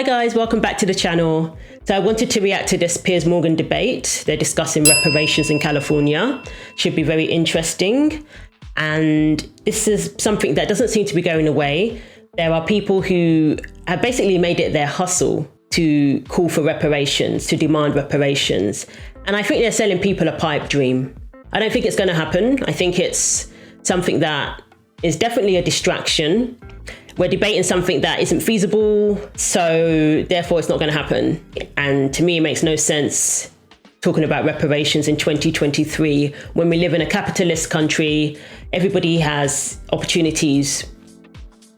Hi guys, welcome back to the channel. So I wanted to react to this Piers Morgan debate. They're discussing reparations in California. Should be very interesting. And this is something that doesn't seem to be going away. There are people who have basically made it their hustle to call for reparations, to demand reparations. And I think they're selling people a pipe dream. I don't think it's going to happen. I think it's something that is definitely a distraction. We're debating something that isn't feasible, so therefore it's not going to happen. And to me, it makes no sense talking about reparations in 2023 when we live in a capitalist country. Everybody has opportunities,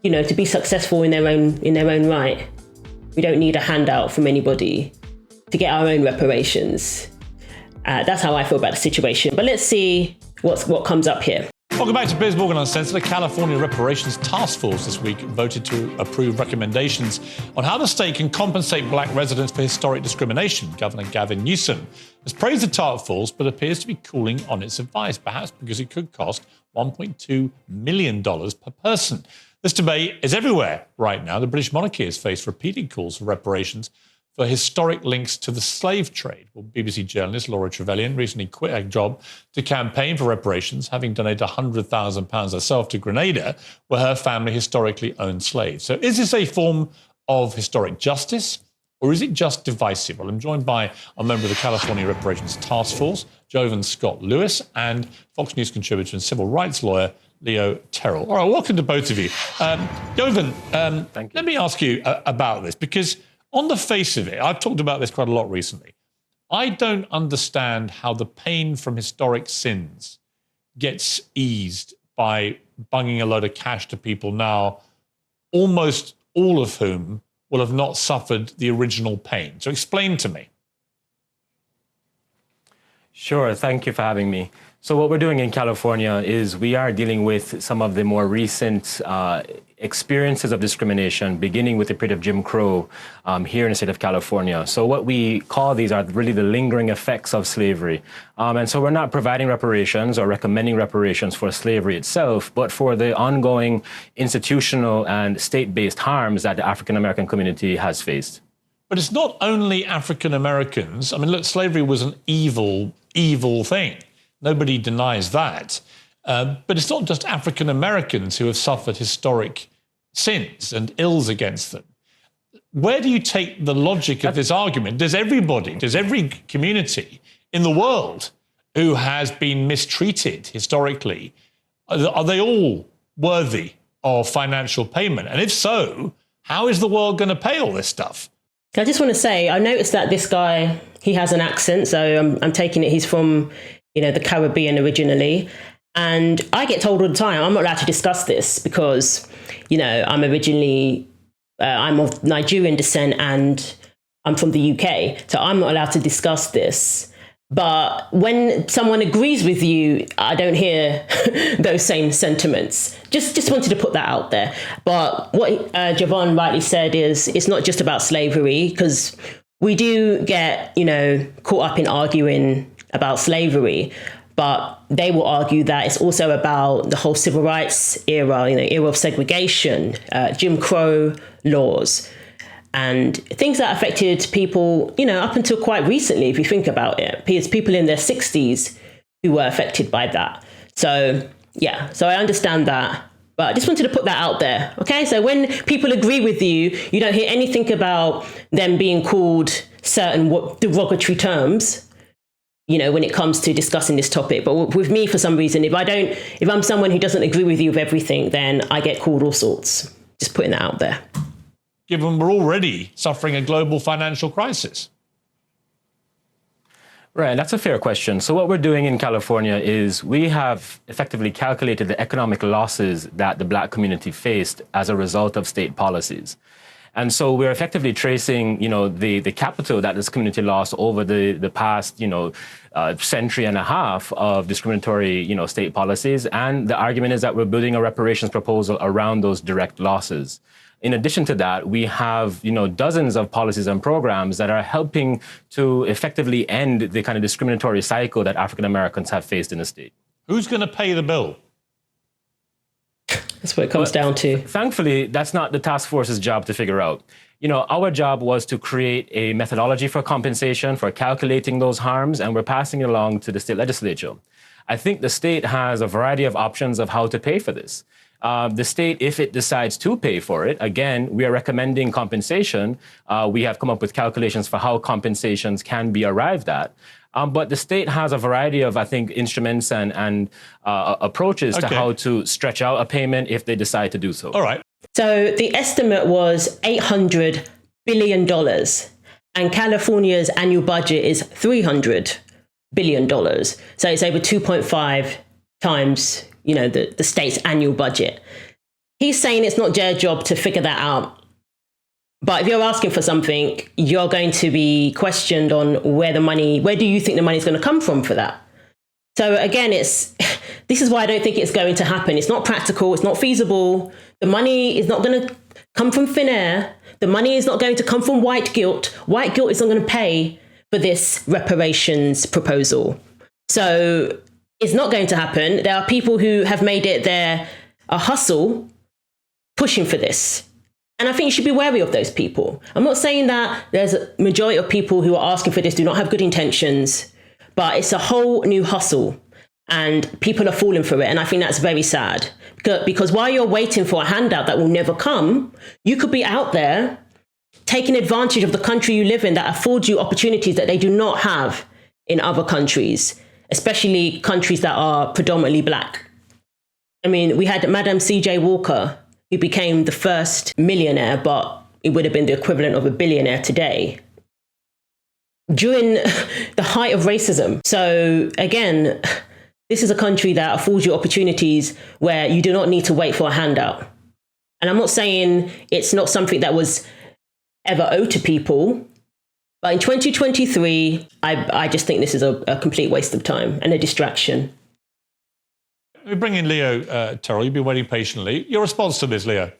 to be successful in their own right. We don't need a handout from anybody to get our own reparations. That's how I feel about the situation. But let's see what comes up here. Welcome back to Piers Morgan Uncensored. The California Reparations Task Force this week voted to approve recommendations on how the state can compensate black residents for historic discrimination. Governor Gavin Newsom has praised the task force, but appears to be cooling on its advice, perhaps because it could cost $1.2 million per person. This debate is everywhere right now. The British monarchy has faced repeated calls for reparations for historic links to the slave trade. Well, BBC journalist Laura Trevelyan recently quit her job to campaign for reparations, having donated £100,000 herself to Grenada, where her family historically owned slaves. So is this a form of historic justice, or is it just divisive? Well, I'm joined by a member of the California Reparations Task Force, Jovan Scott Lewis, and Fox News contributor and civil rights lawyer, Leo Terrell. All right, welcome to both of you. Jovan, let me ask you about this, because on the face of it, I've talked about this quite a lot recently. I don't understand how the pain from historic sins gets eased by bunging a load of cash to people now, almost all of whom will have not suffered the original pain. So explain to me. Sure, thank you for having me. So what we're doing in California is we are dealing with some of the more recent experiences of discrimination, beginning with the period of Jim Crow here in the state of California. So what we call these are really the lingering effects of slavery. And so we're not providing reparations or recommending reparations for slavery itself, but for the ongoing institutional and state-based harms that the African-American community has faced. But it's not only African Americans. I mean, look, slavery was an evil, evil thing. Nobody denies that. But it's not just African Americans who have suffered historic sins and ills against them. Where do you take the logic of this argument? Does every community in the world who has been mistreated historically, are they all worthy of financial payment? And if so, how is the world going to pay all this stuff? I just want to say, I noticed that this guy, he has an accent, so I'm taking it he's from, the Caribbean originally. And I get told all the time, I'm not allowed to discuss this because, I'm originally, I'm of Nigerian descent and I'm from the UK. So I'm not allowed to discuss this. But when someone agrees with you, I don't hear those same sentiments. Just wanted to put that out there. But what Jovan rightly said is it's not just about slavery, because we do get, caught up in arguing about slavery. But they will argue that it's also about the whole civil rights era, era of segregation, Jim Crow laws, and things that affected people, up until quite recently, if you think about it. It's people in their 60s who were affected by that. So, yeah, so I understand that. But I just wanted to put that out there, okay? So when people agree with you, you don't hear anything about them being called certain derogatory terms, when it comes to discussing this topic. But with me, for some reason, if I'm someone who doesn't agree with you with everything, then I get called all sorts. Just putting that out there. Given we're already suffering a global financial crisis. Right, that's a fair question. So what we're doing in California is we have effectively calculated the economic losses that the Black community faced as a result of state policies. And so we're effectively tracing, the capital that this community lost over the past, century and a half of discriminatory, state policies. And the argument is that we're building a reparations proposal around those direct losses. In addition to that, we have, dozens of policies and programs that are helping to effectively end the kind of discriminatory cycle that African Americans have faced in the state. Who's going to pay the bill? That's what it comes down to. Thankfully, that's not the task force's job to figure out. our job was to create a methodology for compensation, for calculating those harms, and we're passing it along to the state legislature. I think the state has a variety of options of how to pay for this. The state, if it decides to pay for it, again, we are recommending compensation. We have come up with calculations for how compensations can be arrived at. But the state has a variety of, I think, instruments and approaches to how to stretch out a payment if they decide to do so. All right. So the estimate was $800 billion, and California's annual budget is $300 billion. So it's over 2.5 times, the state's annual budget. He's saying it's not their job to figure that out. But if you're asking for something, you're going to be questioned on where do you think the money is going to come from for that? So again, this is why I don't think it's going to happen. It's not practical. It's not feasible. The money is not going to come from thin air. The money is not going to come from white guilt. White guilt is not going to pay for this reparations proposal. So it's not going to happen. There are people who have made it a hustle pushing for this. And I think you should be wary of those people. I'm not saying that there's a majority of people who are asking for this do not have good intentions, but it's a whole new hustle and people are falling for it. And I think that's very sad because while you're waiting for a handout that will never come, you could be out there taking advantage of the country you live in that affords you opportunities that they do not have in other countries, especially countries that are predominantly Black. I mean, we had Madam C.J. Walker, who became the first millionaire, but it would have been the equivalent of a billionaire today during the height of racism. So again, this is a country that affords you opportunities where you do not need to wait for a handout. And I'm not saying it's not something that was ever owed to people, but in 2023, I just think this is a complete waste of time and a distraction. We bring in Leo Terrell. You've been waiting patiently. Your response to this, Leo?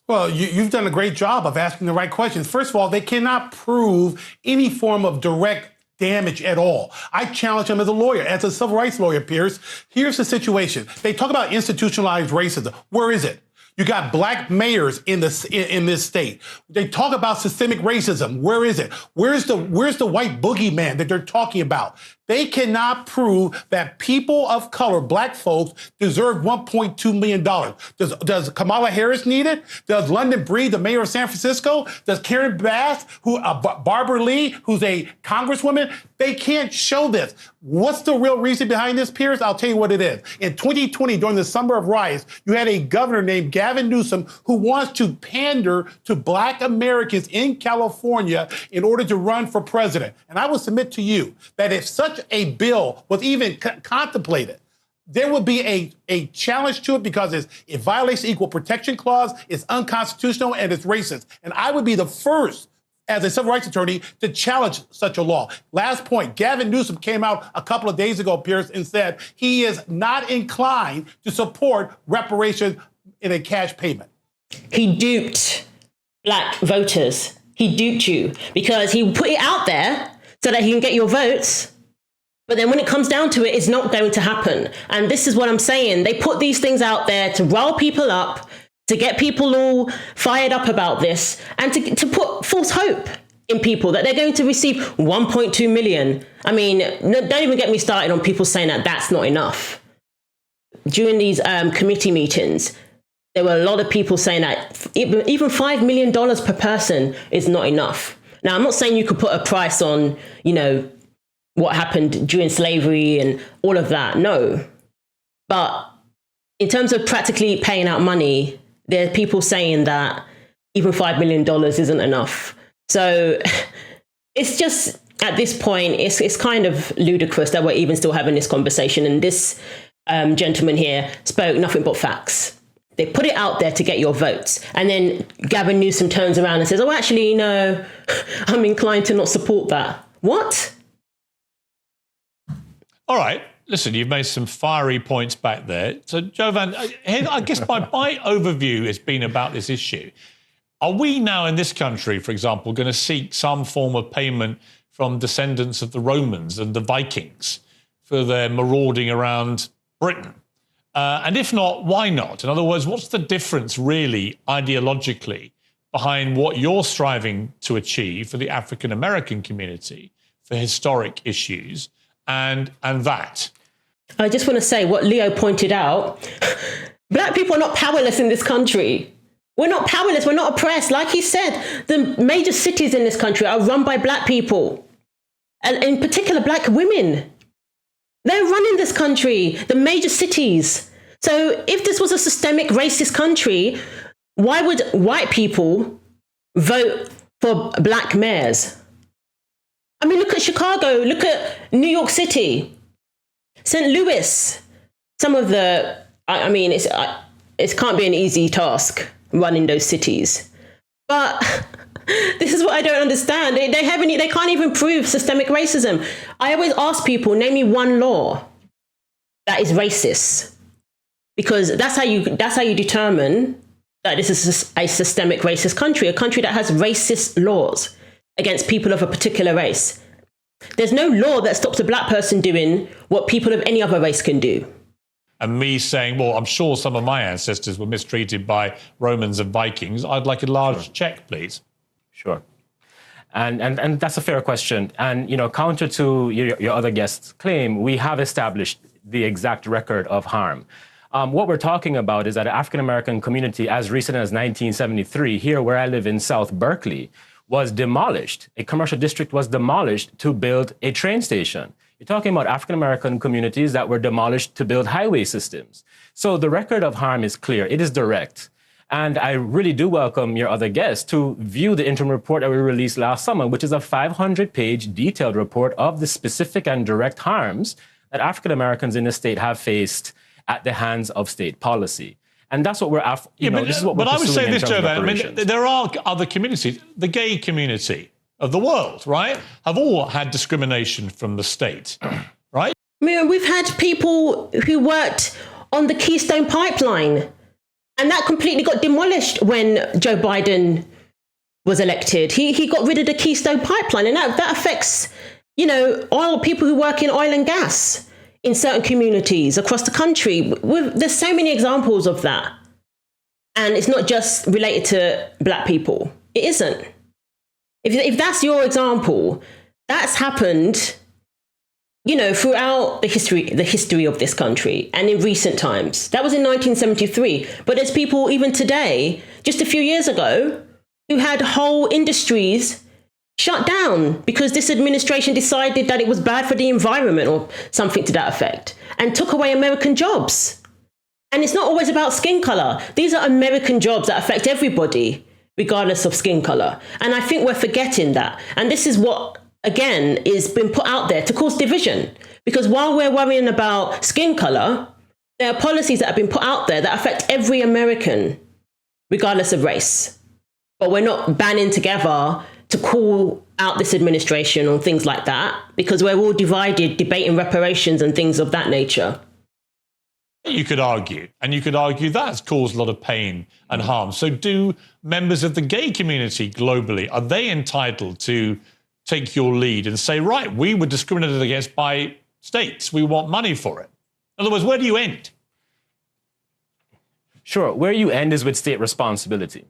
Well, you've done a great job of asking the right questions. First of all, they cannot prove any form of direct damage at all. I challenge them as a lawyer, as a civil rights lawyer, Piers. Here's the situation. They talk about institutionalized racism. Where is it? You got Black mayors in this state. They talk about systemic racism. Where is it? Where's the white boogeyman that they're talking about? They cannot prove that people of color, Black folks, deserve $1.2 million. Does Kamala Harris need it? Does London Breed, the mayor of San Francisco? Does Karen Bass, Barbara Lee, who's a congresswoman? They can't show this. What's the real reason behind this, Piers? I'll tell you what it is. In 2020, during the summer of riots, you had a governor named Gavin Newsom who wants to pander to Black Americans in California in order to run for president. And I will submit to you that if such a bill was even contemplated, there would be a challenge to it because it violates the Equal Protection Clause, it's unconstitutional, and it's racist. And I would be the first, as a civil rights attorney, to challenge such a law. Last point, Gavin Newsom came out a couple of days ago, Piers, and said he is not inclined to support reparations in a cash payment. He duped Black voters. He duped you because he put it out there so that he can get your votes. But then when it comes down to it, it's not going to happen. And this is what I'm saying. They put these things out there to rile people up, to get people all fired up about this, and to put false hope in people that they're going to receive 1.2 million. I mean, don't even get me started on people saying that that's not enough. During these committee meetings, there were a lot of people saying that even $5 million per person is not enough. Now, I'm not saying you could put a price on, what happened during slavery and all of that. No. But in terms of practically paying out money, there are people saying that even $5 million isn't enough. So it's just, at this point, it's kind of ludicrous that we're even still having this conversation. And this gentleman here spoke nothing but facts. They put it out there to get your votes. And then Gavin Newsom turns around and says, oh, actually, no, I'm inclined to not support that. What? All right. Listen, you've made some fiery points back there. So, Jovan, I guess my overview has been about this issue. Are we now in this country, for example, going to seek some form of payment from descendants of the Romans and the Vikings for their marauding around Britain? And if not, why not? In other words, what's the difference really ideologically behind what you're striving to achieve for the African American community, for historic issues, and that? I just want to say what Leo pointed out. Black people are not powerless in this country. We're not powerless. We're not oppressed. Like he said, the major cities in this country are run by Black people, and in particular, Black women. They're running this country, the major cities. So if this was a systemic racist country, why would white people vote for Black mayors? I mean, look at Chicago, look at New York City, St. Louis. Some of the, I mean, it can't be an easy task running those cities. But this is what I don't understand. They can't even prove systemic racism. I always ask people, name me one law that is racist, because that's how you determine that this is a systemic racist country, a country that has racist laws against people of a particular race. There's no law that stops a Black person doing what people of any other race can do. And me saying, well, I'm sure some of my ancestors were mistreated by Romans and Vikings. I'd like a large check, please. Sure. And that's a fair question. And, counter to your other guest's claim, we have established the exact record of harm. What we're talking about is that an African-American community as recent as 1973, here where I live in South Berkeley, was demolished. A commercial district was demolished to build a train station. You're talking about African-American communities that were demolished to build highway systems. So the record of harm is clear. It is direct. And I really do welcome your other guests to view the interim report that we released last summer, which is a 500-page detailed report of the specific and direct harms that African-Americans in the state have faced at the hands of state policy. And that's what this is what we're But I would say pursuing this, in terms of Jovan, I mean, reparations. there are other communities, the gay community of the world, right, have all had discrimination from the state, right? I mean, we've had people who worked on the Keystone Pipeline, and that completely got demolished when Joe Biden was elected. He got rid of the Keystone Pipeline, and that affects, people who work in oil and gas in certain communities across the country. There's so many examples of that. And it's not just related to Black people. It isn't. If that's your example, that's happened, throughout the history of this country and in recent times. That was in 1973. But there's people even today, just a few years ago, who had whole industries shut down because this administration decided that it was bad for the environment or something to that effect, and took away American jobs. And it's not always about skin color. These are American jobs that affect everybody, regardless of skin color. And I think we're forgetting that. And this is what, again, is been put out there to cause division. Because while we're worrying about skin color, there are policies that have been put out there that affect every American, regardless of race. But we're not banding together to call out this administration on things like that, because we're all divided, debating reparations and things of that nature. You could argue that's caused a lot of pain and harm. So do members of the gay community globally, are they entitled to take your lead and say, right, we were discriminated against by states, we want money for it? In other words, where do you end? Sure, where you end is with state responsibility.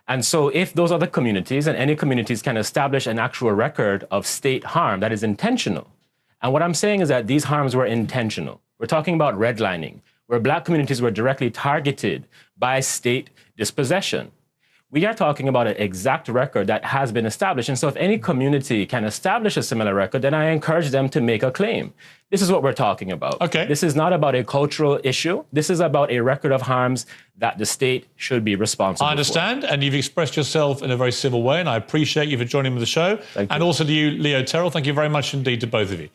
And so if those other communities and any communities can establish an actual record of state harm that is intentional, and what I'm saying is that these harms were intentional. We're talking about redlining, where Black communities were directly targeted by state dispossession. We are talking about an exact record that has been established. And so if any community can establish a similar record, then I encourage them to make a claim. This is what we're talking about. Okay. This is not about a cultural issue. This is about a record of harms that the state should be responsible for. I understand, and you've expressed yourself in a very civil way, and I appreciate you for joining me on the show. Thank you. And also to you, Leo Terrell, thank you very much indeed to both of you.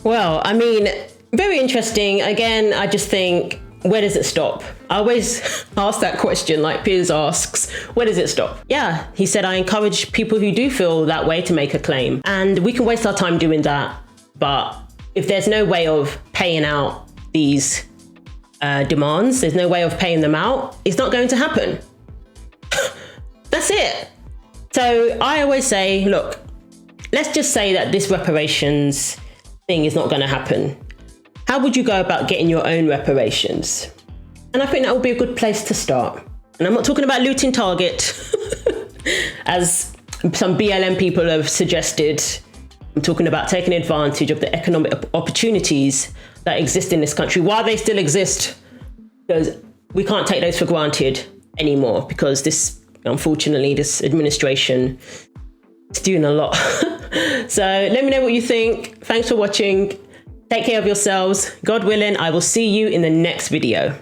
Well, I mean, very interesting. Again, I just think, where does it stop? I always ask that question, like Piers asks, where does it stop? Yeah, he said, I encourage people who do feel that way to make a claim. And we can waste our time doing that. But if there's no way of paying out these demands, there's no way of paying them out, it's not going to happen. That's it. So I always say, look, let's just say that this reparations thing is not going to happen. How would you go about getting your own reparations? And I think that would be a good place to start. And I'm not talking about looting Target. as some BLM people have suggested, I'm talking about taking advantage of the economic opportunities that exist in this country. Why they still exist, because we can't take those for granted anymore, because unfortunately, this administration is doing a lot. So let me know what you think. Thanks for watching. Take care of yourselves. God willing, I will see you in the next video.